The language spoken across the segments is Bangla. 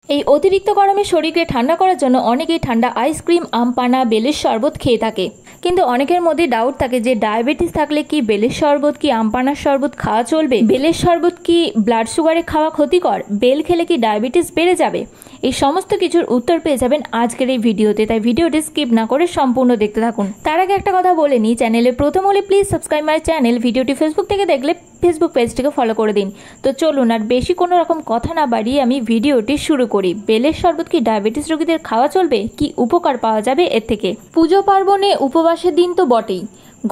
এই অতিরিক্ত গরমে শরীরকে ঠান্ডা করার জন্য অনেকেই ঠান্ডা আইসক্রিম, আম পানা, বেলের শরবত খেয়ে থাকে। কিন্তু অনেকের মধ্যে ডাউট থাকে যে ডায়াবেটিস থাকলে কি বেলের শরবত কি আম পানার শরবত খাওয়া চলবে? বেলের শরবত কি ব্লাড সুগারে খাওয়া ক্ষতিকর? বেল খেলে কি ডায়াবেটিস বেড়ে যাবে? এই সমস্ত কিছুর উত্তর পেয়ে যাবেন আজকের এই ভিডিওতে, তাই ভিডিওটি স্কিপ না করে সম্পূর্ণ দেখতে থাকুন। তার আগে একটা কথা বলে নিই, চ্যানেলে প্রথম হলে প্লিজ সাবস্ক্রাইব মাই চ্যানেল। ভিডিওটি ফেসবুক থেকে দেখলে ফেসবুক পেজটিকে ফলো করে দিন। তো চলুন আর বেশি কোনো রকম কথা না বাড়িয়ে আমি ভিডিওটি শুরু করি। বেলের শরবত কি ডায়াবেটিস রোগীদের খাওয়া চলবে? কি উপকার পাওয়া যাবে এর থেকে? পুজো পার্বণে উপবাসের দিন তো বটেই,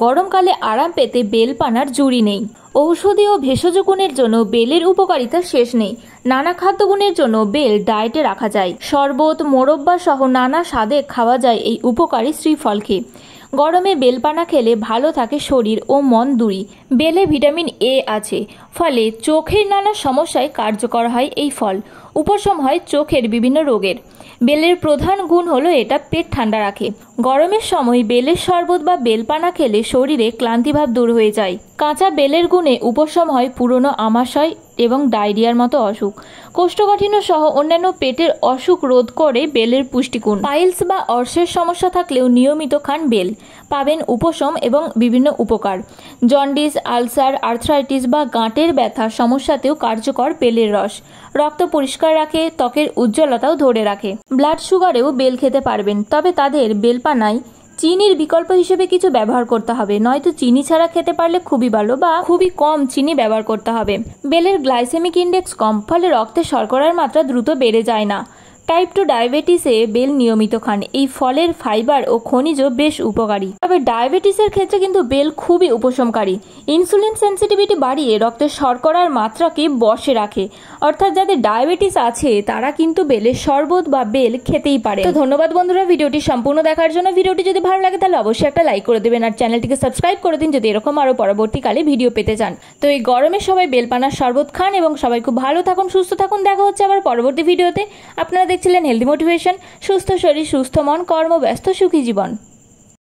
গরমকালে আরাম পেতে বেল পানার জুড়ি নেই। ঔষধি ও ভেষজ গুণের জন্য বেলের উপকারিতা শেষ নেই। নানা খাদ্য গুণের জন্য বেল ডায়েটে রাখা যায়। শরবত, মোরব্বা সহ নানা স্বাদে খাওয়া যায় এই উপকারী শ্রীফল খেয়ে। গরমে বেলপানা খেলে ভালো থাকে শরীর ও মন দুই। বেলে ভিটামিন এ আছে, ফলে চোখের নানা সমস্যায় কার্যকর হয় এই ফল। উপশম হয় চোখের বিভিন্ন রোগের। বেলের প্রধান গুণ হলো এটা পেট ঠান্ডা রাখে। গরমের সময় বেলের শরবত বা বেলপানা খেলে শরীরে ক্লান্তিভাব দূর হয়ে যায়। কাঁচা বেলের গুণে উপশম হয় পুরনো আমাশয় এবং ডায়রিয়ার মতো অসুখ। কোষ্ঠকাঠিন্য সহ অন্যান্য পেটের অসুখ রোধ করে বেলের পুষ্টিগুণ। পাইলস বা অর্শের সমস্যা থাকলেও নিয়মিত খান বেল, পাবেন উপশম এবং বিভিন্ন উপকার। জন্ডিস, আলসার, আর্থ্রাইটিস বা গাঁটের ব্যথার সমস্যাতেও কার্যকর বেলের রস। রক্ত পরিষ্কার রাখে, ত্বকের উজ্জ্বলতাও ধরে রাখে। ব্লাড সুগারেও বেল খেতে পারবেন, তবে তাদের বেলপানায় চিনির বিকল্প হিসেবে কিছু ব্যবহার করতে হবে, নয়তো চিনি ছাড়া খেতে পারলে খুবই ভালো বা খুবই কম চিনি ব্যবহার করতে হবে। বেলের গ্লাইসেমিক ইন্ডেক্স কম, ফলে রক্তে শর্করার মাত্রা দ্রুত বেড়ে যায় না। টাইপ 2 ডায়াবেটিসে বেল নিয়মিত খান। এই ফলের ফাইবার ও খনিজ বেশ উপকারী। তবে ডায়াবেটিসের ক্ষেত্রে কিন্তু বেল খুবই উপশমকারী। ইনসুলিন সেন্সিটিভিটি বাড়িয়ে রক্তের শর্করার মাত্রাকে বশে রাখে। অর্থাৎ যাদের ডায়াবেটিস আছে তারা কিন্তু বেলের শরবত বা বেল খেতেই পারে। তো ধন্যবাদ বন্ধুরা ভিডিওটি সম্পূর্ণ দেখার জন্য। ভিডিওটি যদি ভালো লাগে তাহলে অবশ্যই একটা লাইক করে দেবেন আর চ্যানেলটিকে সাবস্ক্রাইব করে দিন যদি এরকম আরো পরবর্তীকালে ভিডিও পেতে চান। তো এই গরমে সবাই বেলপানার শরবত খান এবং সবাই খুব ভালো থাকুন, সুস্থ থাকুন। দেখা হচ্ছে আবার পরবর্তী ভিডিওতে। আপনারা দেখছিলেন হেলদি মোটিভেশন। সুস্থ শরীর, সুস্থ মন, কর্মব্যস্ত সুখী জীবন।